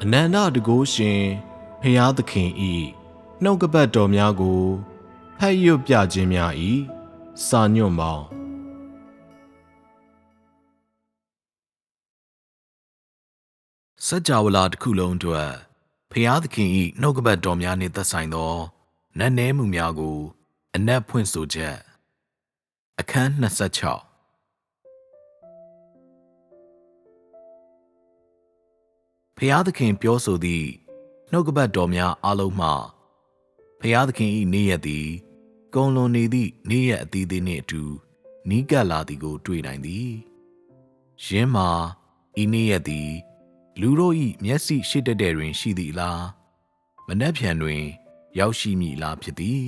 အနန္တတကုရှင်ဖျားသခင်ဤနှုတ်ကပတ်တော်များကိုဖတ်ရွတ်ပြခြင်းများဤစာညွန့်ပေါင်းစัจ java လာတစ်ခုလုံးအတွက်ဖျားသခင်ဤနှုတ်ကပတ်တော်များနှင့်သက်ဆိုင်သောနတ်နဲမှုများကိုအနက်ဖွင့်ဆိုချက်အခန်း26ဖျားသခင်ပြောဆိုသည့်နှုတ်ကပတ်တော်များအလုံးမှဖျားသခင်၏နေ့ရက်သည်ကုန်လွန်နေသည့်နေ့ရက်အသီးသီးနှင့်အတူနီးကပ်လာသည်ကိုတွေ့နိုင်သည်ယင်းမှာဤနေ့ရက်သည်လူတို့၏မျက်စိရှိတတ်တဲ့တွင်ရှိသည့်အလားမနက်ဖြန်တွင်ရောက်ရှိမည်အလားဖြစ်သည်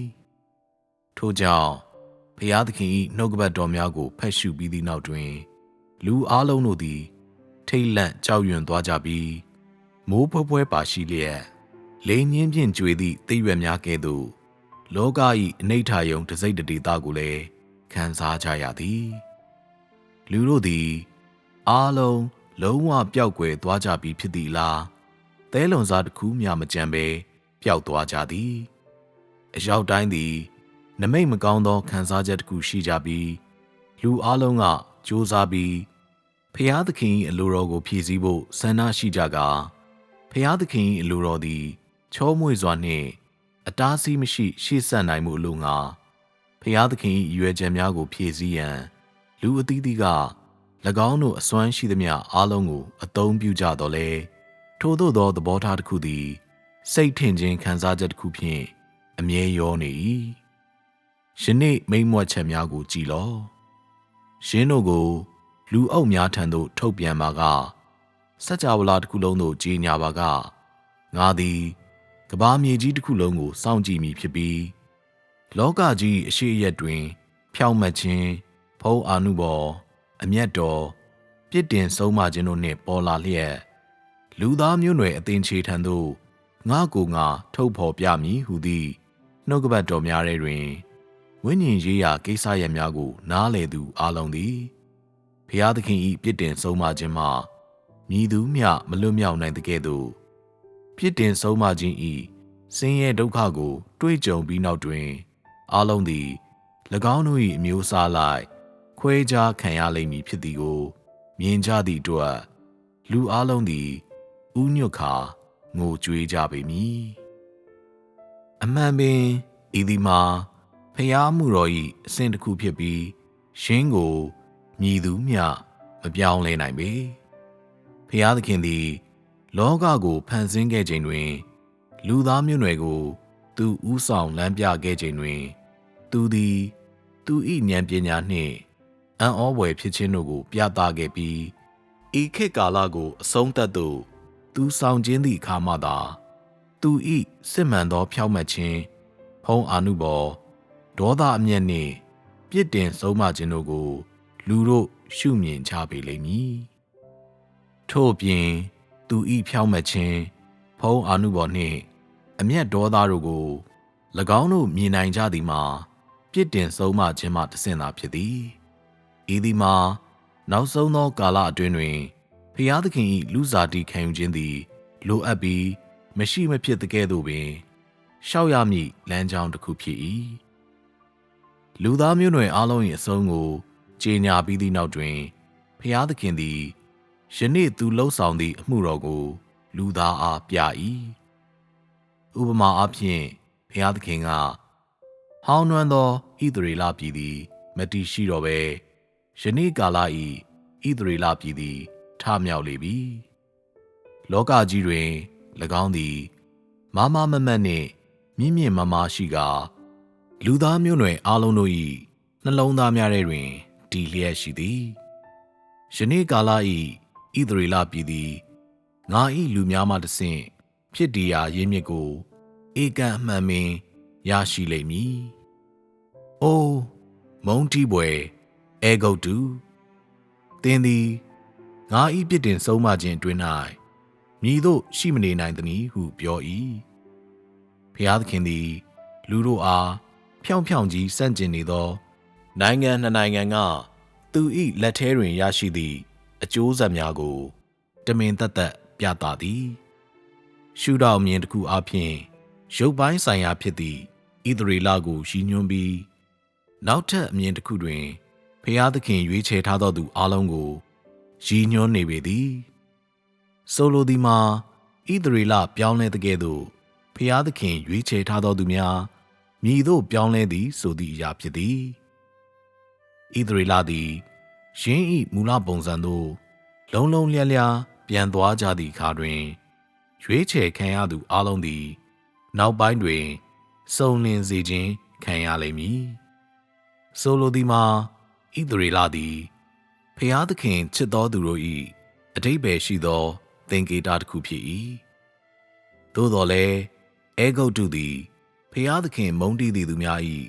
ထို့ကြောင့်ဖျားသခင်၏နှုတ်ကပတ်တော်များကိုဖတ်ရှုပြီးသည့်နောက်တွင်လူအလုံးတို့သည်ထိတ်လန့်ကြောက်ရွံ့သွားကြပြီးမိုးဖွဲဖွဲပါရှိလျက်လိန်ညင်းဖြင့်ကြွေသည့်သိရွက်များကဲ့သို့လောက၏အနိဋ္ဌာယုံတစိတ်တဒေသကိုလည်းခံစားကြရသည်လူတို့သည်အားလုံးလုံးဝပျောက်ကွယ်သွားကြပြီးဖြစ်သည်လားသဲလွန်စားတစ်ခုမျှမကြံဘဲပျောက်သွားကြသည်အရောက်တိုင်းသည်နမိတ်မကောင်းသောခံစားချက်တစ်ခုရှိကြပြီးလူအားလုံးကကြိုးစားပြီးဖျားသခင်၏အလိုတော်ကိုဖြည့်ဆည်းဖို့ဆန္ဒရှိကြကာဖျားသခင်၏အလိုတော်သည်ချောမွေ့စွာနှင့်အတားအဆီးမရှိရှေ့ဆက်နိုင်မှုအလို့ငါဖျားသခင်၏ရွယ်ချက်များကိုဖြည့်ဆည်းရန်လူအသီးသီးက၎င်းတို့အစွမ်းရှိသမျှအားလုံးကိုအသုံးပြုကြတော်လဲထို့သောသဘောထားတစ်ခုသည်စိတ်ထင်ခြင်းခံစားချက်တစ်ခုဖြင့်အမြဲရောနေ၏ယနေ့မိန့်မြွက်ချက်များကိုကြည်လော့ရှင်းတို့ကိုလူအုပ်များထံသို့ထုတ်ပြန်ပါကစัจ java လာတစ်ခုလုံးသို့ကြီးညာပါကငါသည်ကဘာမြေကြီးတစ်ခုလုံးကိုစောင့်ကြည့်မည်ဖြစ်ပြီးလောကကြီးအရှိအရက်တွင်ဖြောင့်မတ်ခြင်းဖုံးအာနုဘော်အမျက်တော်ပြစ်တင်ဆုံးမခြင်းတို့နှင့်ပေါ်လာလျက်လူသားမျိုးနွယ်အသင်ချေထံသို့ငါကိုငါထုတ်ဖော်ပြမည်ဟုသည့်နှုတ်ကပတ်တော်များထဲတွင်ဝိညာဉ်ရေးရာကိစ္စရပ်များကိုနားလည်သူအလုံးသည်ဖျားသခင်၏ပြစ်တင်ဆုံးမခြင်းမှမည်သူမျှမလွတ်မြောက်နိုင်သကဲ့သို့ပြစ်တင်ဆုံးမခြင်း၏ဆင်းရဲဒုက္ခကိုတွေ့ကြုံပြီးနောက်တွင်အလုံးသည်၎င်းတို့၏အမျိုးအစားလိုက်ခွဲခြားခံရလိမ့်မည်ဖြစ်သည်ကိုမြင်ကြသည့်အတွက်လူအလုံးသည်ဥညွတ်ခါငိုကြွေးကြပေမည်အမှန်ပင်ဤသည်မှာဖျားမှုတော်၏အစဉ်တစ်ခုဖြစ်ပြီးရှင်းကိုမြည်သူမျှမပြောင်းလဲနိုင်ပေဖျားသခင်သည်လောကကိုဖန်ဆင်းခဲ့ချိန်တွင်လူသားမျိုးနွယ်ကိုသူဥဆောင်လမ်းပြခဲ့ချိန်တွင်သူသည်သူ၏ဉာဏ်ပညာနှင့်အံ့ဩဖွယ်ဖြစ်ခြင်းတို့ကိုပြသခဲ့ပြီးဤခေတ်ကာလကိုအဆုံးသတ်သို့သူဆောင်ခြင်းသည့်အခါမှသာသူ၏စစ်မှန်သောဖြောင့်မတ်ခြင်းဖုံးအာနုဘော်ဒေါသအမျက်နှင့်ပြစ်တင်ဆုံးမခြင်းတို့ကိုလူတို့ရှုမြင်ကြပေလိမ့်မည်ထို့ပြင်သူ၏ဖြောင့်မတ်ခြင်းဖုံးအာနုဘော်နှင့်အမျက်ဒေါသတို့ကို၎င်းတို့မြင်နိုင်ကြသည်မှာပြစ်တင်ဆုံးမခြင်းမှတဆင့်သာဖြစ်သည်ဤသည်မှာနောက်ဆုံးသောကာလအတွင်းတွင်ဖျားသခင်၏လူစားတိခံယူခြင်းသည်လိုအပ်ပြီးမရှိမဖြစ်သကဲ့သို့ပင်ရှောက်ရမည့်လမ်းကြောင်းတစ်ခုဖြစ်၏လူသားမျိုးနွယ်အလုံး၏အဆုံးကိုကြေညာပြီးသည့်နောက်တွင်ဖျားသခင်သည်ယနေ့သူလှုပ်ဆောင်သည့်အမှုတော်ကိုလူသားအားပြ၏ဥပမာအားဖြင့်ဘုရားသခင်ကဟောင်းနွမ်းသောဣသရေလပြည်သည်မတည်ရှိတော့ဘဲယနေ့ကာလ၏ဣသရေလပြည်သည်ထမြောက်လေပြီလောကကြီးတွင်၎င်းသည်မားမားမတ်မတ်နှင့်မြင့်မြင့်မားမားရှိကာလူသားမျိုးနွယ်အလုံးတို့၏နှလုံးသားများထဲတွင်တည်လျက်ရှိသည်ယနေ့ကာလ၏ဣသရေလပြည်သည်ငါ၏လူများမှတဆင့်ဖြစ်တည်ရာရင်းမြစ်ကိုဧကန်အမှန်ပင်ရရှိလိမ့်မည်။အိုးမုန်းတီးပွေအေဂုတ်တုသင်သည်ငါ၏ပြစ်တင်ဆုံးမခြင်းအတွင်း၌မည်သို့ရှိမနေနိုင်သနည်းဟုပြော၏။ဖျားသခင်သည်လူတို့အားဖြောင့်ဖြောင့်ကြီးဆန့်ကျင်နေသောနိုင်ငံနှစ်နိုင်ငံကသူ၏လက်ထဲတွင်ရရှိသည့်အကျိုးဆက်များကိုတမင်သက်သက်ပြသသည် ရှုထောင့်မြင်တစ်ခုအပြင်ရုပ်ပိုင်းဆိုင်ရာဖြစ်သည့်ဣသရေလကိုရည်ညွှန်းပြီးနောက်ထပ်အမြင်တစ်ခုတွင်ဖျားသခင်ရွေးချယ်ထားသောသူအလုံးကိုရည်ညွှန်းနေပေသည်ဆိုလိုသည်မှာဣသရေလပြောင်းလဲတဲ့ကဲ့သို့ဖျားသခင်ရွေးချယ်ထားသောသူများမည်သို့ပြောင်းလဲသည်ဆိုသည့်အရာဖြစ်သည်ဣသရေလသည်ယင်း၏မူလပုံစံသို့လုံးလုံးလျားလျားပြန်သွားကြသည့်အခါတွင်ရွေးချယ်ခံရသူအလုံးသည်နောက်ပိုင်းတွင်စုံလင်စေခြင်းခံရလိမ့်မည်ဆိုလိုသည်မှာဣသရေလသည်ဖျားသခင်ချစ်သောသူတို့၏အဓိပ္ပာယ်ရှိသောသင်္ကေတတစ်ခုဖြစ်၏သို့တော်လည်းအဲဂုတ္တုသည်ဖျားသခင်မုန်းတီးသည့်သူများ၏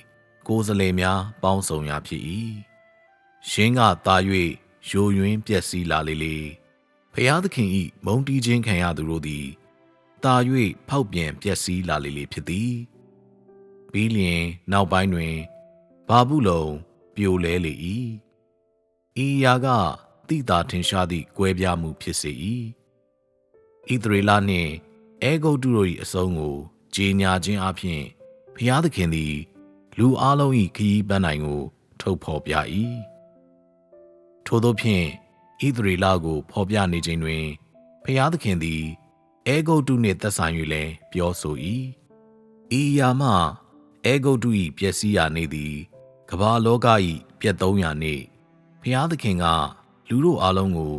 ကိုယ်စားလှယ်များပေါင်းစုံရာဖြစ်၏ရှင်းကသာ၍ယိုယွင်းပျက်စီးလာလေလေဖျားသခင်၏မုန်းတီးခြင်းခံရသူတို့သည်သာ၍ဖောက်ပြန်ပျက်စီးလာလေလေဖြစ်သည်ပြီးလျင်နောက်ပိုင်းတွင်ဘာဘူးလုံပြိုလဲလေ၏ဤအရာကတိတာထင်ရှားသည့်ကွဲပြားမှုဖြစ်စေ၏ဣသရေလနှင့်အဲဂုတ္တုတို့၏အဆုံးကိုကြေညာခြင်းအပြင်ဘုရားသခင်သည်လူအလုံး၏ခရီးပန်းနိုင်ကိုထုတ်ဖော်ပြ၏ထို့သောဖြင့်ဣသရေလကိုဖော်ပြနေခြင်းတွင်ဘုရားသခင်သည်အဲဂုတ္တုနှင့်သက်ဆိုင်၍လည်းပြောဆို၏ဤအရာမှအဲဂုတ္တု၏ပျက်စီးရာနေ့သည်ကမ္ဘာလောက၏ပျက်သုံးရာနေ့ဘုရားသခင်ကလူတို့အလုံးကို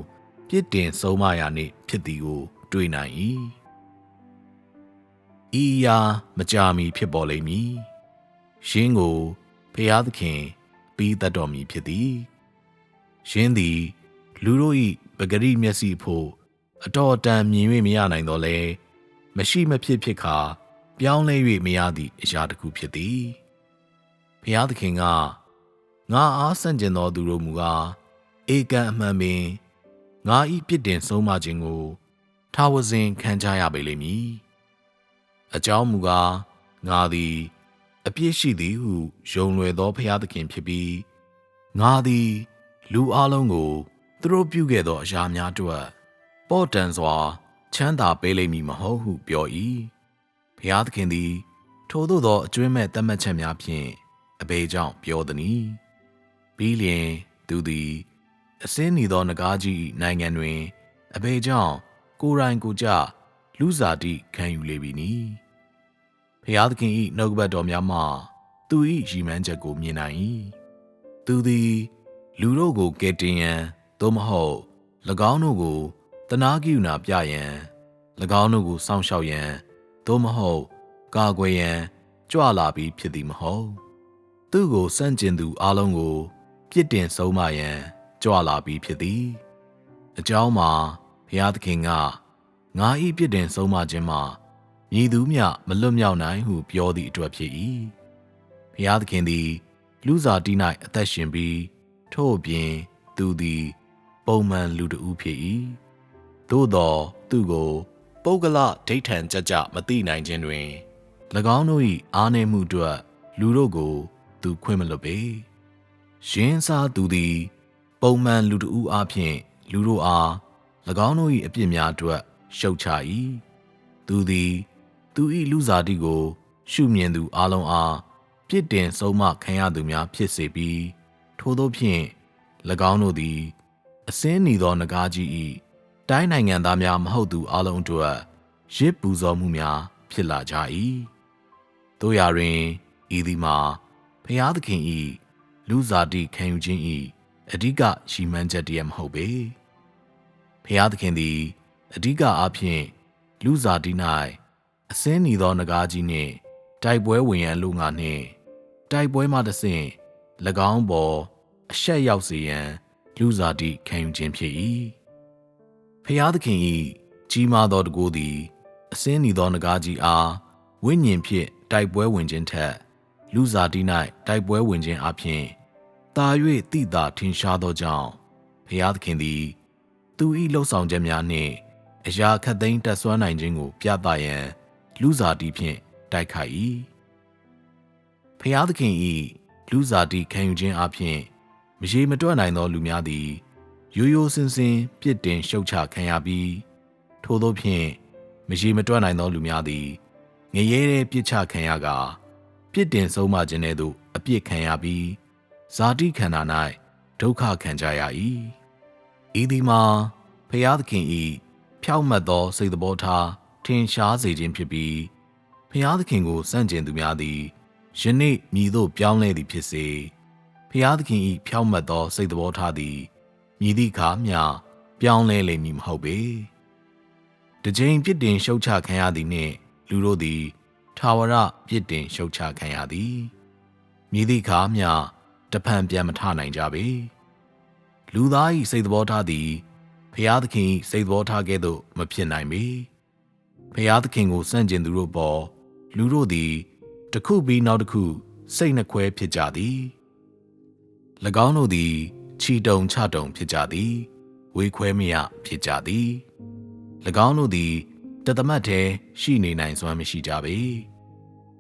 ပြစ်တင်ဆုံးမရာနေ့ဖြစ်သည်ကိုတွေ့နိုင်၏ဤအရာမကြာမီဖြစ်ပေါ်လိမ့်မည်ရှင်းကိုဘုရားသခင်ပြီးတတ်တော်မူဖြစ်သည်ရှင်းသည်လူတို့၏ပဂရိမျက်စိဖို့အတော်တန်မြင်၍မရနိုင်တော့လဲမရှိမဖြစ်ဖြစ်ခါပြောင်းလဲ၍မရသည့်အရာတစ်ခုဖြစ်သည်ဘုရားသခင်ကငါအားဆန့်ကျင်သောသူတို့မူကားဧကန်အမှန်ပင်ငါ၏ပြစ်တင်ဆုံးမခြင်းကိုထာဝစဉ်ခံကြရပေလိမ့်မည်အကြောင်းမူကားငါသည်အပြစ်ရှိသည်ဟုယုံလွယ်သောဘုရားသခင်ဖြစ်ပြီးငါသည်လူအလုံးကိုသူတို့ပြုခဲ့သောအရာများအတွက်ပေါ့တန်စွာချမ်းသာပေးလိမ့်မည်မဟုတ်ဟုပြော၏ဘုရားသခင်သည်ထိုသို့သောအကျွမ်းမဲ့သတ်မှတ်ချက်များဖြင့်အဘယ်ကြောင့်ပြောသနည်းပြီးလျှင်သူသည်အစင်းနီသောနဂါးကြီးနိုင်ငံတွင်အဘယ်ကြောင့်ကိုယ်တိုင်ကိုယ်ကျလူစားတိခံယူလေပြီနီဖျားသခင်၏နှုတ်ကပတ်တော်များမှသူ၏ရည်မှန်းချက်ကိုမြင်နိုင်၏သူသည်လူတို့ကိုကယ်တင်ရန်သို့မဟုတ်၎င်းတို့ကိုတနာကိယူနာပြရန်၎င်းတို့ကိုစောင့်ရှောက်ရန်သို့မဟုတ်ကာကွယ်ရန်ကြွလာပြီးဖြစ်သည်မဟုတ်သူကိုစန့်ကျင်သူအလုံးကိုပြစ်တင်ဆုံးမရန်ကြွလာပြီးဖြစ်သည်အကြောင်းမှာဘုရားသခင်ကငါ၏ပြစ်တင်ဆုံးမခြင်းမှာမည်သူမျှမလွတ်မြောက်နိုင်ဟုပြောသည့်အတွက်ဖြစ်၏ဘုရားသခင်သည်လူစားတိ၌အသက်ရှင်ပြီးထို့အပြင်သူသည်ပုံမှန်လူတစ်ဦးဖြစ်၏သို့သောသူကိုပုဂ္ဂလဒိဋ္ဌံကြကြမသိနိုင်ခြင်းတွင်၎င်းတို့၏အားနည်းမှုအတွက်လူတို့ကိုသူခွင့်မလွတ်ပေရင်းစားသူသည်ပုံမှန်လူတစ်ဦးအားဖြင့်လူတို့အား၎င်းတို့၏အပြစ်များအတွက်ရှုတ်ချ၏သူသည်သူ၏လူစားတိကိုရှုမြင်သူအလုံးအားပြစ်တင်ဆုံးမခံရသူများဖြစ်စေပြီးထို့သောဖြင့်၎င်းတို့သည်အစင်းနီသောနဂါးကြီး၏တိုင်းနိုင်ငံသားများမဟုတ်သူအလုံးအတွက်ရစ်ပူဇော်မှုများဖြစ်လာကြ၏တို့ရာတွင်ဤသည်မှာဘုရားသခင်၏လူစားတိခံယူခြင်း၏အဓိကရည်မှန်းချက်တည်းမဟုတ်ပေဘုရားသခင်သည်အဓိကအားဖြင့်လူစားတိ၌အစင်းနီသောနဂါးကြီးနှင့်တိုက်ပွဲဝင်ရန်လိုငါနှင့်တိုက်ပွဲမှတဆင့်၎င်းပေါ်အရှက်ရောက်စေရန်လူစားတိခံယူခြင်းဖြစ်၏ဖျားသခင်၏ကြီးမားသောတကူသည်အစင်းနီသောနဂါးကြီးအားဝိညာဉ်ဖြင့်တိုက်ပွဲဝင်ခြင်းထက်လူစားတိ၌တိုက်ပွဲဝင်ခြင်းအပြင်တာ၍တိတာထင်ရှားသောကြောင့်ဖျားသခင်သည်သူ၏လှုပ်ဆောင်ချက်များနှင့်အရာခတ်သိမ်းတက်ဆွမ်းနိုင်ခြင်းကိုပြသရန်လူစားတိဖြင့်တိုက်ခိုက်၏ဖျားသခင်၏လူစားတိခံယူခြင်းအပြင်မရေမတွက်နိုင်သောလူများသည်ရိုးရိုးစင်စင်ပြစ်တင်ရှုတ်ချခံရပြီးထို့သောဖြင့် မရှိမတွက်နိုင်သောလူများသည်ငရဲတဲ့ပြစ်ချခံရကာပြစ်တင်ဆုံးမခြင်းတဲ့သို့အပြစ်ခံရပြီးဇာတိခန္ဓာ၌ဒုက္ခခံကြရ၏ဤသည်မှာဖျားသခင်၏ဖြောင့်မတ်သောစိတ်သဘောထားထင်ရှားစေခြင်းဖြစ်ပြီးဖျားသခင်ကိုစန့်ကျင်သူများသည်ယနေ့မည်သို့ပြောင်းလဲသည်ဖြစ်စေဖျားသခင်၏ဖြောင့်မတ်သောစိတ်သဘောထားသည်မည်သည့်အခါမျှပြောင်းလဲလိမ့်မည်မဟုတ်ပေ။တစ်ချိန်ပြစ်တင်ရှုတ်ချခံရသည်နှင့်လူတို့သည်ထာဝရပြစ်တင်ရှုတ်ချခံရသည်။မည်သည့်အခါမျှတဖန်ပြန်မထနိုင်ကြပေ။လူသား၏စိတ်သဘောထားသည်ဖျားသခင်၏စိတ်သဘောထားကဲ့သို့မဖြစ်နိုင်ပေ။ဖျားသခင်ကိုစန့်ကျင်သူတို့ပေါ်လူတို့သည်တစ်ခုပြီးနောက်တစ်ခုစိတ်နှခွဲဖြစ်ကြသည်။၎င်းတို့သည်ချီတုံချတုံဖြစ်ကြသည်ဝေခွဲမရဖြစ်ကြသည်၎င်းတို့သည်တသမတ်တည်းရှိနေနိုင်စွမ်းမရှိကြပေ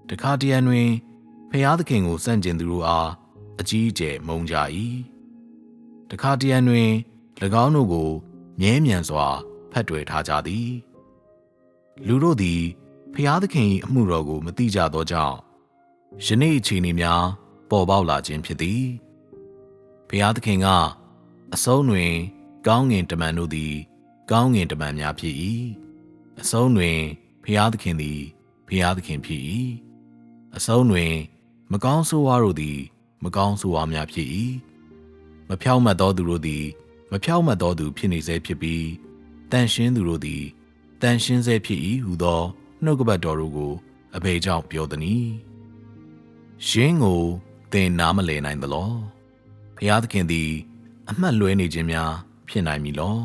တခါတရံတွင်ဖျားသခင်ကိုစန့်ကျင်သူတို့အားအကြီးအကျယ်မုန်းကြ၏တခါတရံတွင်၎င်းတို့ကိုမြဲမြံစွာဖက်တွယ်ထားကြသည်လူတို့သည်ဖျားသခင်၏အမှုတော်ကိုမသိကြသောကြောင့်ယနေ့အခြေအနေများပေါ်ပေါက်လာခြင်းဖြစ်သည်ဖျားသခင်ကအဆုံးတွင်ကောင်းငင်တမန်တို့သည်ကောင်းငင်တမန်များဖြစ်၏အဆုံးတွင်ဖျားသခင်သည်ဖျားသခင်ဖြစ်၏အဆုံးတွင်မကောင်းဆိုးဝါးတို့သည်မကောင်းဆိုးဝါးများဖြစ်၏မဖြောင့်မတ်သောသူတို့သည်မဖြောင့်မတ်သောသူဖြစ်နေစေဖြစ်ပြီးတန်ရှင်းသူတို့သည်တန်ရှင်းစေဖြစ်၏ဟုသောနှုတ်ကပတ်တော်တို့ကိုအဘယ်ကြောင့်ပြောသနည်းရှင်းကိုသင်နားမလည်နိုင်သလောဖျားသခင်သည်အမှတ်လွဲနေခြင်းများဖြစ်နိုင်မည်လော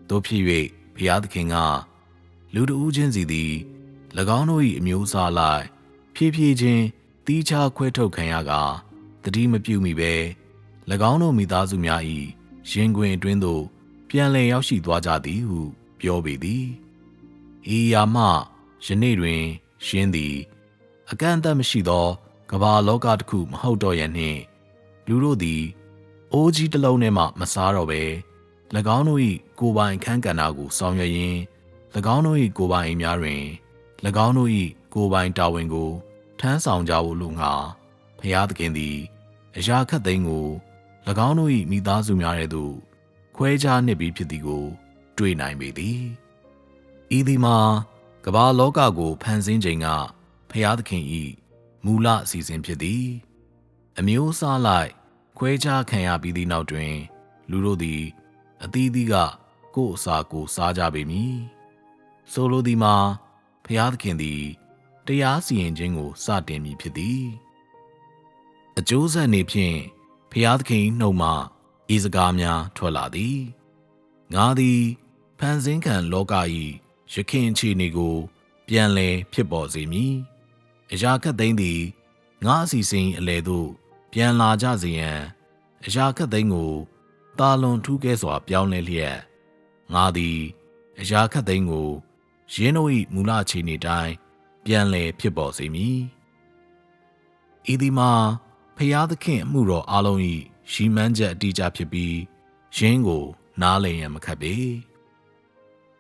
တို့ဖြစ်၍ဘုရားသခင်ကလူတဦးချင်းစီသည်၎င်းတို့၏အမျိုးအစားလိုက်ဖြည်းဖြည်းချင်းတီးခြားခွဲထုတ်ခံရကာတတိမပြုမိပဲ၎င်းတို့မိသားစုများ၏ရင်ခွင်အတွင်းသို့ပြန်လည်ရောက်ရှိသွားကြသည်ဟုပြောပေသည်ဤရာမှယနေ့တွင်ရှင်းသည်အကန့်အသတ်မရှိသောကမ္ဘာလောကတစ်ခုမဟုတ်တော့ရနှင့်လူတို့သည်အိုးကြီးတစ်လုံးထဲမှမစားတော့ပဲ၎င်းတို့၏ကိုယ်ပိုင်အခန်းကဏ္ဍကိုဆောင်ရွက်ရင်း၎င်းတို့၏ကိုယ်ပိုင်အိမ်များတွင်၎င်းတို့၏ကိုယ်ပိုင်တာဝန်ကိုထမ်းဆောင်ကြဖို့လိုငှာဖျားသခင်သည်အရာခတ်သိမ်းကို၎င်းတို့၏မိသားစုများထဲသို့ခွဲခြားနှစ်ပြီးဖြစ်သည်ကိုတွေ့နိုင်ပေသည်ဤသည်မှာကမ္ဘာလောကကိုဖန်ဆင်းချိန်ကဖျားသခင်၏မူလအစီအစဉ်ဖြစ်သည်အမျိုးအစားလိုက်ခွဲခြားခံရပြီးသည့်နောက်တွင်လူတို့သည်အသီးသီးကကိုယ်အစာကိုစားကြပေမည်ဆိုလိုသည်မှာဖျားသခင်သည်တရားစီရင်ခြင်းကိုစတင်မည်ဖြစ်သည်အကျိုးဆက်နေဖြင့်ဖျားသခင်နှုတ်မှဤစကားများထွက်လာသည်ငါသည်ဖန်ဆင်းခံလောက၏ယခင်အခြေအနေကိုပြန်လည်ဖြစ်ပေါ်စေမည်အရာခတ်သိမ်းသည်ငါအစီအစဉ်အလယ်သို့ပြန်လာကြစေရန်အရာခတ်သိမ်းကိုတာလွန်ထူးကဲစွာပြောင်းလဲလျက်ငါသည်အရာခတ်သိမ်းကိုယင်းတို့၏မူလအခြေအနေတိုင်းပြန်လည်ဖြစ်ပေါ်စေမည်ဤသည်မှာဖျားသခင်အမှုတော်အလုံး၏ရည်မှန်းချက်အတိအကျဖြစ်ပြီးယင်းကိုနားလည်ရန်မခက်ပေ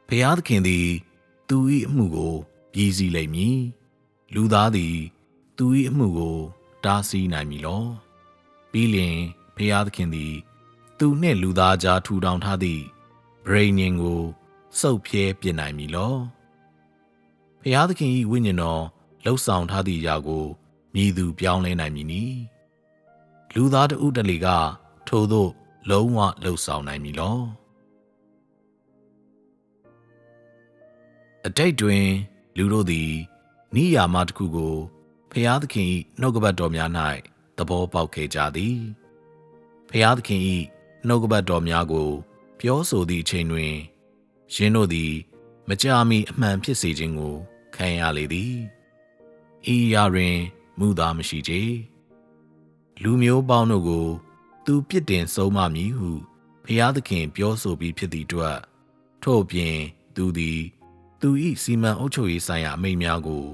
ဖျားသခင်သည်သူ၏အမှုကိုပြည်စည်းလိမ့်မည်လူသားသည်သူ၏အမှုကိုတားဆီးနိုင်မည်လောပြီးလျှင်ဖျားသခင်သည်သူနှင့်လူသားကြားထူထောင်ထားသည့်ဗြိဉ္ဉ်ကိုစုပ်ဖြဲပစ်နိုင်မည်လောဖျားသခင်၏ဝိညာဉ်တော်လှုပ်ဆောင်ထားသည့်အရာကိုမြည်သူပြောင်းလဲနိုင်မည်နီလူသားတဦးတလေကထို့သို့လုံးဝလှုပ်ဆောင်နိုင်မည်လောအတိတ်တွင်လူတို့သည်နိယာမတစ်ခုကိုဖျားသခင်၏နှုတ်ကပတ်တော်များ၌သဘောပေါက်ခဲ့ကြသည်ဖျားသခင်၏နှုတ်ကပတ်တော်များကိုပြောဆိုသည့်အချိန်တွင်ယင်းတို့သည်မကြာမီအမှန်ဖြစ်စေခြင်းကိုခံရလေသည်ဤအရာတွင်မူသားမရှိကြလူမျိုးပေါင်းတို့ကိုသူပြစ်တင်ဆုံးမမည်ဟုဖျားသခင်ပြောဆိုပြီးဖြစ်သည့်အတွက်ထို့ပြင်သူသည်သူ၏စီမံအုပ်ချုပ်ရေးဆိုင်ရာအမိန့်များကို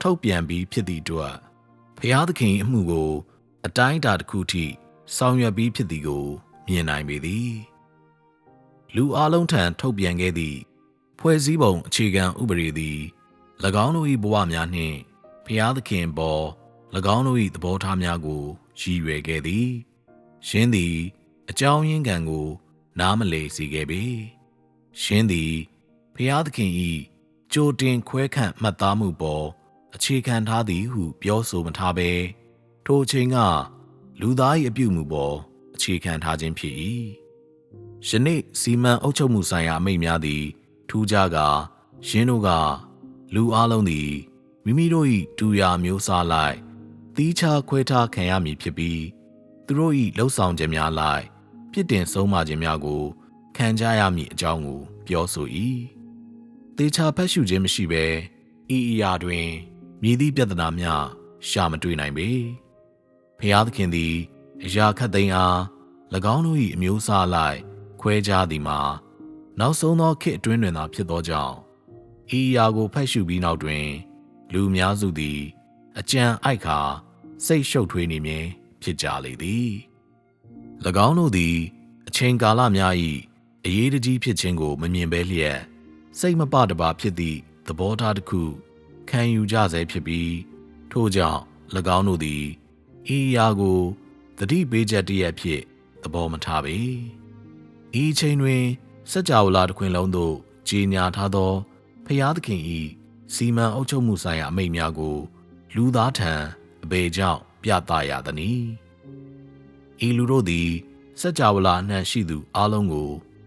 ထုတ်ပြန်ပြီးဖြစ်သည့်အတွက်ဖျားသခင်အမှုကိုအတိုင်းအတာတစ်ခုထိဆောင်ရွက်ပြီးဖြစ်သည်ကိုမြင်နိုင်ပေသည်လူအလုံးထံထုတ်ပြန်ခဲ့သည့်ဖ ဖွဲ့စည်းပုံအခြေခံဥပဒေသည်၎င်းတို့၏ဘဝများနှင့်ဖျားသခင်ပေါ်၎င်းတို့၏သဘောထားများကိုရည်ရွယ်ခဲ့သည်ရှင်းသည်အကြောင်းရင်းခံကိုနားမလည်စေခဲ့ပေရှင်းသည်ဖျားသခင်၏ကြိုတင်ခွဲခန့်မှတ်သားမှုပေါ်အခြေခံထားသည်ဟုပြောဆိုမထားဘဲထိုအချိန်ကလူသား၏အပြုအမူပေါ်အခြေခံထားခြင်းဖြစ်၏ယနေ့စီမံအုပ်ချုပ်မှုဆိုင်ရာအမိန့်များသည်ထူးခြားကာယင်းတို့ကလူအလုံးသည်မိမိတို့၏တူရာမျိုးစားလိုက်သီးခြားခွဲထားခံရမည်ဖြစ်ပြီးသူတို့၏လှုပ်ဆောင်ချက်များလိုက်ပြစ်တင်ဆုံးမခြင်းများကိုခံကြရမည်အကြောင်းကိုပြောဆို၏သေချာဖတ်ရှုခြင်းမရှိဘဲဤအရာတွင်မည်သည့်ပြဿနာများရှာမတွေ့နိုင်ပေဖျားသခင်သည်အရာခတ်သိမ်းအား၎င်းတို့၏အမျိုးအစားလိုက်ခွဲခြားသည်မှာနောက်ဆုံးသောခေတ်အတွင်းတွင်သာဖြစ်သောကြောင့်ဤအရာကိုဖတ်ရှုပြီးနောက်တွင်လူအများစုသည်အကြံအိုက်ခါစိတ်ရှုပ်ထွေးနေမည်ဖြစ်ကြလေသည်၎င်းတို့သည်အချိန်ကာလများ၏အရေးတကြီးဖြစ်ခြင်းကိုမမြင်ဘဲလျက်စိတ်မပတပါဖြစ်သည့်သဘောထားတစ်ခုခံယူကြဆဲဖြစ်ပြီးထို့ကြောင့်၎င်းတို့သည်ဤအရာကိုသတိပေးချက်တရက်ဖြစ်သဘောမထားပေဤအချိန်တွင်စัจ java လာတစ်ခွင်လုံးသို့ကြီးညာထားသောဖျားသခင်၏စီမံအုပ်ချုပ်မှုဆိုင်ရာအမိန့်များကိုလူသားထံအဘယ်ကြောင့်ပြသရသနည်းဤလူတို့သည်စัจ java လာအနှံ့ရှိသူအလုံး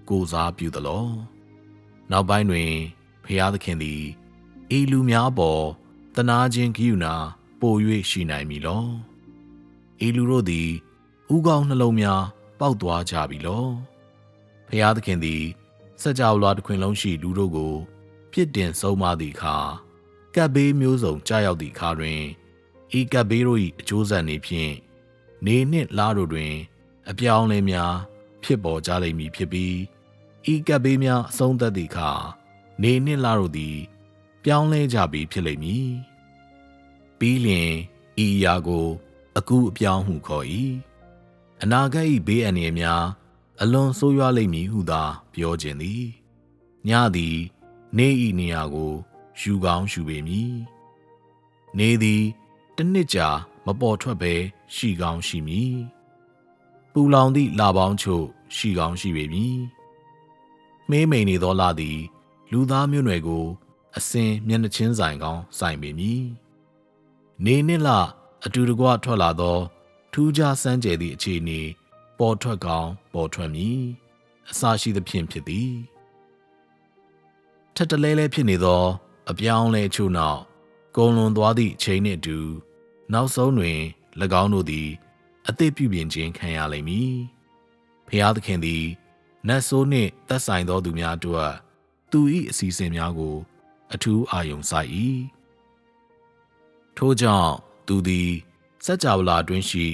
ကိုစားပြုသလောနောက်ပိုင်းတွင်ဖျားသခင်သည်ဤလူများပေါ်တနာခြင်းဂရုဏာပို၍ရှိနိုင်မည်လောဤလူတို့သည်ဥကောင်းနှလုံးများပေါက်သွားကြပြီလောဖျားသခင်သည်စัจ java လာတစ်ခွင်လုံးရှိလူတို့ကိုပြစ်တင်ဆုံးမသည့်အခါကပ်ဘေးမျိုးစုံကြာရောက်သည့်အခါတွင်ဤကပ်ဘေးတို့၏အကျိုးဆက်နေဖြင့်နေနှင့်လတို့တွင်အပြောင်းအလဲများဖြစ်ပေါ်ကြလိမ့်မည်ဖြစ်ပြီးဤကပ်ဘေးများအဆုံးသတ်သည့်အခါနေနှင့်လတို့သည်ပြောင်းလဲကြပြီးဖြစ်လိမ့်မည်ပြီးလျှင်ဤအရာကိုအကူအပြောင်းဟုခေါ်၏အနာဂတ်၏ဘေးအန္တရာယ်များအလွန်ဆိုးရွားလိမ့်မည်ဟုသာပြောခြင်းသည်ညသည်နေ၏နေရာကိုယူကောင်းယူပေမည်နေသည်တစ်နှစ်ကြာမပေါ်ထွက်ဘဲရှိကောင်းရှိမည်ပူလောင်သည့်လပေါင်းချို့ရှိကောင်းရှိပေမည်မေးမိန်နေသောလသည်လူသားမျိုးနွယ်ကိုအစဉ်မျက်နှာချင်းဆိုင်ကောင်းဆိုင်ပေမည်နေနှင့်လအတူတကွထွက်လာသောထူးခြားစမ်းကြယ်သည့်အခြေအနေပေါ်ထွက်ကောင်းပေါ်ထွက်မည်အစရှိသဖြင့်ဖြစ်သည်ထက်တလဲလဲဖြစ်နေသောအပြောင်းလဲချို့နောက်ကုန်လွန်သွားသည့်အချိန်နှင့်အတူနောက်ဆုံးတွင်၎င်းတို့သည်အသစ်ပြုပြင်ခြင်းခံရလိမ့်မည်ဖျားသခင်သည်နတ်ဆိုးနှင့်သက်ဆိုင်သောသူများတို့သူ၏အစီအစဉ်များကိုအထူးအာရုံစိုက်၏ထို့ကြောင့်သူသည်စัจ java လာအတွင်းရှိ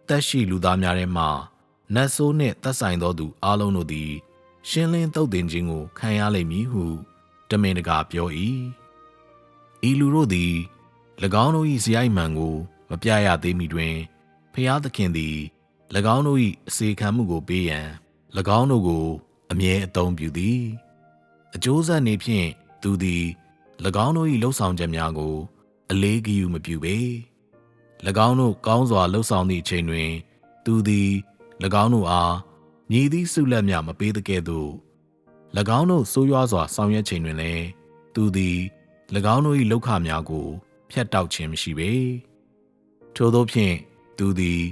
သက်ရှိလူသားများထဲမှနတ်ဆိုးနှင့်သက်ဆိုင်သောသူအလုံးတို့သည်ရှင်းလင်းသုတ်သင်ခြင်းကိုခံရလိမ့်မည်ဟုတမင်တကာပြော၏ဤလူတို့သည်၎င်းတို့၏ဇယိုက်မှန်ကိုမပြရသေးမီတွင်ဖျားသခင်သည်၎င်းတို့၏အစေခံမှုကိုပေးရန်၎င်းတို့ကိုအမြဲအသုံးပြုသည်အကျိုးဆက်နေဖြင့်သူသည်၎င်းတို့၏လှုပ်ဆောင်ချက်များကိုအလေးဂရုမပြုပေ၎င်းတို့ကောင်းစွာလှုပ်ဆောင်သည့်အချိန်တွင်သူသည်၎င်းတို့အားညီသည့်ဆုလက်များမပေးသကဲ့သို့၎င်းတို့ဆိုးရွားစွာဆောင်ရွက်ချိန်တွင်လည်းသူသည်၎င်းတို့၏လောက်ခများကိုဖျက်တောက်ခြင်းမရှိပေထို့သောဖြင့်သူသည်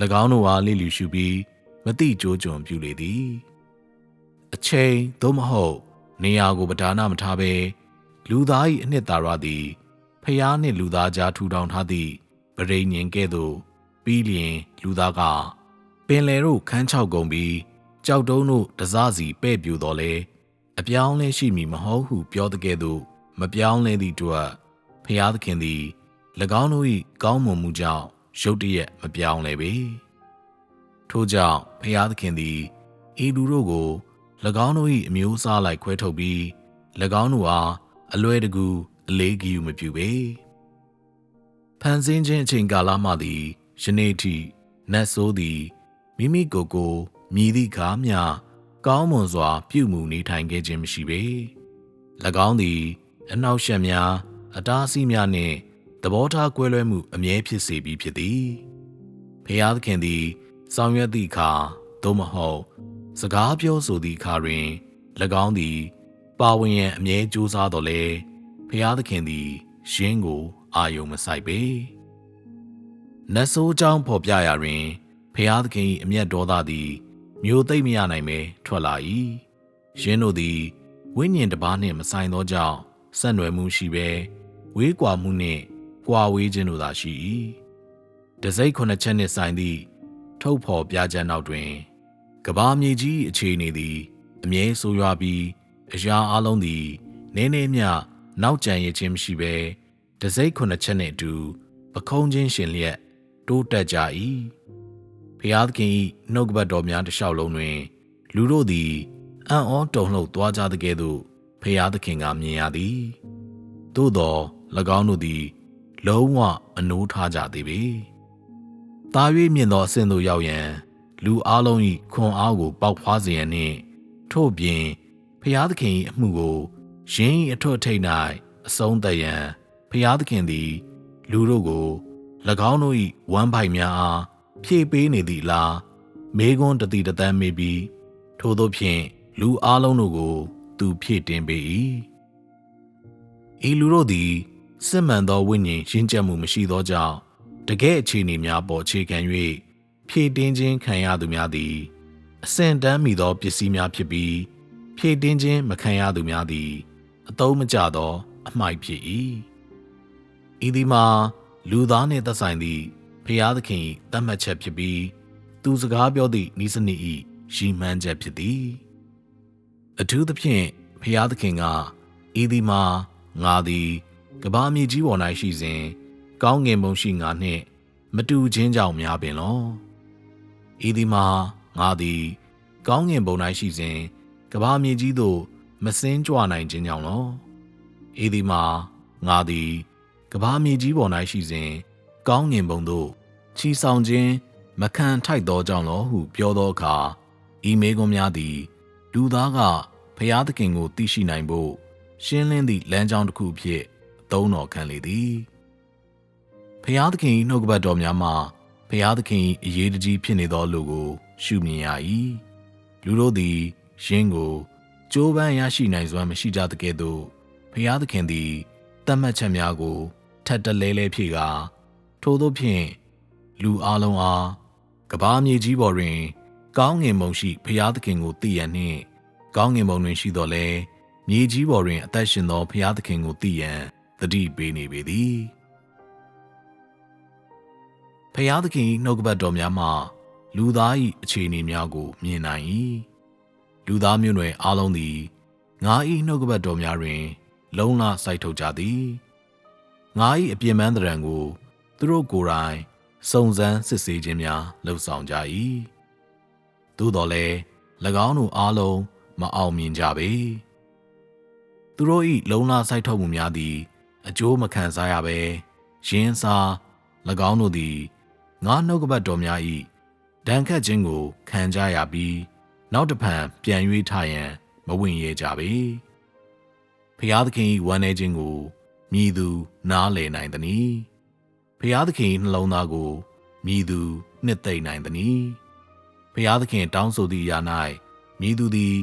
၎င်းတို့အားလျစ်လျူရှုပြီးမတိကျိုးကျွန်ပြုလေသည်အချိန်သို့မဟုတ်နေရာကိုပဓာနမထားဘဲလူသား၏အနှစ်သာရသည်ဖျားနှင့်လူသားကြားထူထောင်ထားသည့်ပရိညင်ကဲ့သို့ပြီးလျင်လူသားကပင်လယ်တို့ခန်းချောက်ကုန်ပြီးကြောက်တုံးတို့တစစီပဲ့ပြူတော်လဲအပြောင်းလဲရှိမည်မဟုတ်ဟုပြောတဲ့ကဲ့သို့မပြောင်းလဲသည့်အတွက်ဖျားသခင်သည်၎င်းတို့၏ကောင်းမွန်မှုကြောင့်ရုတ်တရက်မပြောင်းလဲပေထို့ကြောင့်ဖျားသခင်သည်ဤလူတို့ကို၎င်းတို့၏အမျိုးအစားလိုက်ခွဲထုတ်ပြီး၎င်းတို့အားအလွယ်တကူအလေးဂရုမပြုပေဖန်ဆင်းခြင်းအချိန်ကာလမှသည်ယနေ့ထိနတ်ဆိုးသည်မိမိကိုယ်ကိုမြည်သည့်ကားမျှကောင်းမွန်စွာပြုမှုနေထိုင်ခဲ့ခြင်းမရှိပေ ၎င်းသည်အနှောက်အယှက်များအတားအဆီးများနှင့်သဘောထားကွဲလွဲမှုအမြဲဖြစ်စေပြီးဖြစ်သည်ဖျားသခင်သည်ဆောင်ရွက်သည့်အခါသို့မဟုတ်စကားပြောဆိုသည့်အခါတွင်၎င်းသည်ပါဝင်ရန်အမြဲကြိုးစားတော်လဲဖျားသခင်သည်ယင်းကိုအာယုံမဆိုင်ပေနတ်ဆိုးကြောင့်ဖော်ပြရာတွင်ဖျားသခင်၏အမျက်ဒေါသသည်မျိုးသိမ့်မရနိုင်ပဲထွက်လာ၏ယင်းတို့သည်ဝိညာဉ်တစ်ပါးနှင့်မဆိုင်သောကြောင့်ဆက်နွယ်မှုရှိပဲဝေးကွာမှုနှင့်ကွာဝေးခြင်းတို့သာရှိ၏တစိမ့်9ချက်နှင့်ဆိုင်သည့်ထုတ်ဖော်ပြချက်နောက်တွင်ကမ္ဘာမြေကြီးအခြေအနေသည်အမြဲဆိုးရွားပြီးအရာအလုံးသည်နည်းနည်းမျှနောက်ကျန်ရခြင်းမရှိပဲတစိမ့်9ချက်နှင့်အတူပခုံးချင်းရှင်လျက်တိုးတက်ကြ၏ဖျားသခင်၏နှုတ်ကပတ်တော်များတစ်လျှောက်လုံးတွင်လူတို့သည်အံ့ဩတုန်လှုပ်သွားကြသကဲ့သို့ဖျားသခင်ကမြင်ရသည်သို့သော၎င်းတို့သည်လုံးဝအနိုးထားကြသေးပေ။တာ၍မြင့်သောအဆင့်သို့ရောက်ရန်လူအလုံး၏ခွန်အားကိုပေါက်ဖွားစေရန်နှင့်ထို့ပြင်ဖျားသခင်၏အမှုကိုယင်း၏အထွတ်ထိပ်၌အဆုံးသတ်ရန်ဖျားသခင်သည်လူတို့ကို၎င်းတို့၏ဝမ်းပိုက်များအားဖြည့်ပေးနေသည့်လားမေခွန်းတတိတသန်းမေးပြီးထို့သောဖြင့်လူအလုံးတို့ကိုသူဖြည့်တင်ပေ၏ဤလူတို့သည်စစ်မှန်သောဝိညာဉ်ရင့်ကျက်မှုမရှိသောကြောင့်တကယ့်အခြေအနေများပေါ်အခြေခံ၍ဖြည့်တင်းခြင်းခံရသူများသည်အဆင့်တန်းမီသောပစ္စည်းများဖြစ်ပြီးဖြည့်တင်းခြင်းမခံရသူများသည်အသုံးမကျသောအမှိုက်ဖြစ်၏ဤသည်မှာလူသားနှင့်သက်ဆိုင်သည့်ဖျားသခင်၏သတ်မှတ်ချက်ဖြစ်ပြီးသူစကားပြောသည့်ဤစနစ်၏ရည်မှန်းချက်ဖြစ်သည်အထူးသဖြင့်ဖျားသခင်ကဤသည်မှာငါသည်ကမ္ဘာမြေကြီးပေါ်၌ရှိစဉ်ကောင်းငင်ဘုံရှိငါနှင့်မတူခြင်းကြောင့်များပင်လောဤသည်မှာငါသည်ကောင်းငင်ဘုံ၌ရှိစဉ်ကမ္ဘာမြေကြီးသို့မစင်းကြွနိုင်ခြင်းကြောင့်လောဤသည်မှာငါသည်ကမ္ဘာမြေကြီးပေါ်၌ရှိစဉ်ကောင်းငင်ဘုံသို့ချီဆောင်ခြင်းမခံထိုက်သောကြောင့်လောဟုပြောသောအခါဤမေကွန်းများသည်လူသားကဖျားသခင်ကိုသိရှိနိုင်ဖို့ရှင်းလင်းသည့်လမ်းကြောင်းတစ်ခုဖြင့်အသုံးတော်ခံလေသည်ဖျားသခင်၏နှုတ်ကပတ်တော်များမှဖျားသခင်၏အရေးတကြီးဖြစ်နေသောလူကိုရှုမြင်ရ၏လူတို့သည်ယင်းကိုကြိုးပမ်းရရှိနိုင်စွမ်းမရှိကြသကဲ့သို့ဖျားသခင်သည်တတ်မှတ်ချက်များကိုထပ်တလဲလဲဖြည့်ကာထို့သောဖြင့်လူအလုံးအားကမ္ဘာမြေကြီးပေါ်တွင်ကောင်းငင်ဘုံရှိဖျားသခင်ကိုသိရန်နှင့်ကောင်းငင်ဘုံတွင်ရှိတော်လဲမြေကြီးပေါ်တွင်အသက်ရှင်သောဖျားသခင်ကိုသိရန်သတိပေးနေပေသည်ဖျားသခင်၏နှုတ်ကပတ်တော်များမှလူသား၏အခြေအနေများကိုမြင်နိုင်၏လူသားမျိုးနွယ်အလုံးသည်ငါ၏နှုတ်ကပတ်တော်များတွင်လုံးလစိုက်ထုတ်ကြသည်ငါ၏အပြစ်မှန်းသဏ္ဍာန်ကိုသူတို့ကိုယ်တိုင်စုံစမ်းစစ်ဆေးခြင်းများလှုပ်ဆောင်ကြ၏သို့တော်လည်း၎င်းတို့အားလုံးမအောင်မြင်ကြပေသူတို့၏လုံးလစိုက်ထုတ်မှုများသည်အကျိုးမခံစားရဘဲရင်းစား၎င်းတို့သည်ငါနှုတ်ကပတ်တော်များ၏ဒဏ်ခတ်ခြင်းကိုခံကြရပြီးနောက်တစ်ဖန်ပြန်၍ထရန်မဝင်ရဲကြပေဖျားသခင်၏ဝမ်းနည်းခြင်းကိုမြည်သူနားလည်နိုင်သနည်းဖျားသခင်၏နှလုံးသားကိုမြည်သူနှစ်သိမ့်နိုင်သနည်းဖျားသခင်တောင်းဆိုသည့်အရာ၌မြည်သူသည်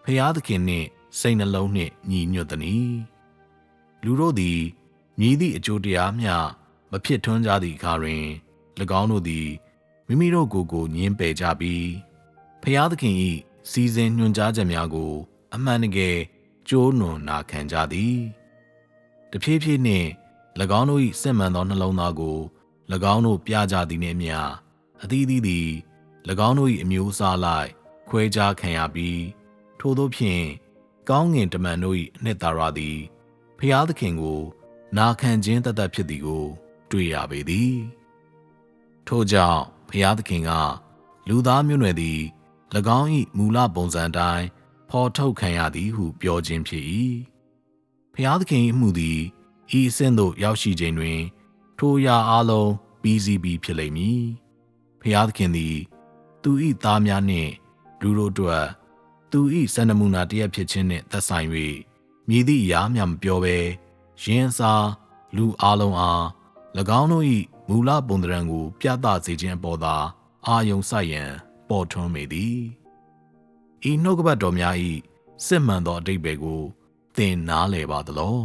ဖျားသခင်နှင့်စိတ်နှလုံးနှင့်ညီညွတ်သနည်းလူတို့သည်မြည်သည့်အကျိုးတရားမျှမဖြစ်ထွန်းကြသည့်အခါတွင်၎င်းတို့သည်မိမိတို့ကိုယ်ညှင်းပယ်ကြပြီးဖျားသခင်၏စီစဉ်ညွှန်ကြားချက်များကိုအမှန်တကယ်ကျိုးနွံနာခံကြသည်တဖြည်းဖြည်းနှင့်၎င်းတို့၏စစ်မှန်သောနှလုံးသားကို၎င်းတို့ပြကြသည်နှင့်အမျှအသီးသီးသည်၎င်းတို့၏အမျိုးအစားလိုက်ခွဲခြားခံရပြီးထို့သောဖြင့်ကောင်းငင်တမန်တို့၏အနှစ်သာရသည်ဖျားသခင်ကိုနာခံခြင်းတသက်ဖြစ်သည်ကိုတွေ့ရပေသည်ထို့ကြောင့်ဖျားသခင်ကလူသားမျိုးနွယ်သည်၎င်း၏မူလပုံစံတိုင်းဖော်ထုတ်ခံရသည်ဟုပြောခြင်းဖြစ်၏ဖျားသခင်၏အမှုသည်ဤအဆင့်သို့ရောက်ရှိခြင်းတွင်ထိုအရာအလုံးပြီးစီးပြီးဖြစ်လိမ့်မည်ဖျားသခင်သည်သူ၏သားများနှင့်လူတို့အတွက်သူ၏စံနမူနာတရက်ဖြစ်ခြင်းနှင့်သက်ဆိုင်၍ မည်သည့်အရာမျှမပြောဘဲရင်းအစားလူအလုံးအား၎င်းတို့၏မူလပုံသဏ္ဍာန်ကိုပြသစေခြင်းအပေါ်သာအာယုံစိုက်ရန်ပေါ်ထွန်းမိသည်ဤနှုတ်ကပတ်တော်များ၏စစ်မှန်သောအဓိပ္ပာယ်ကိုသင်နားလည်ပါသလော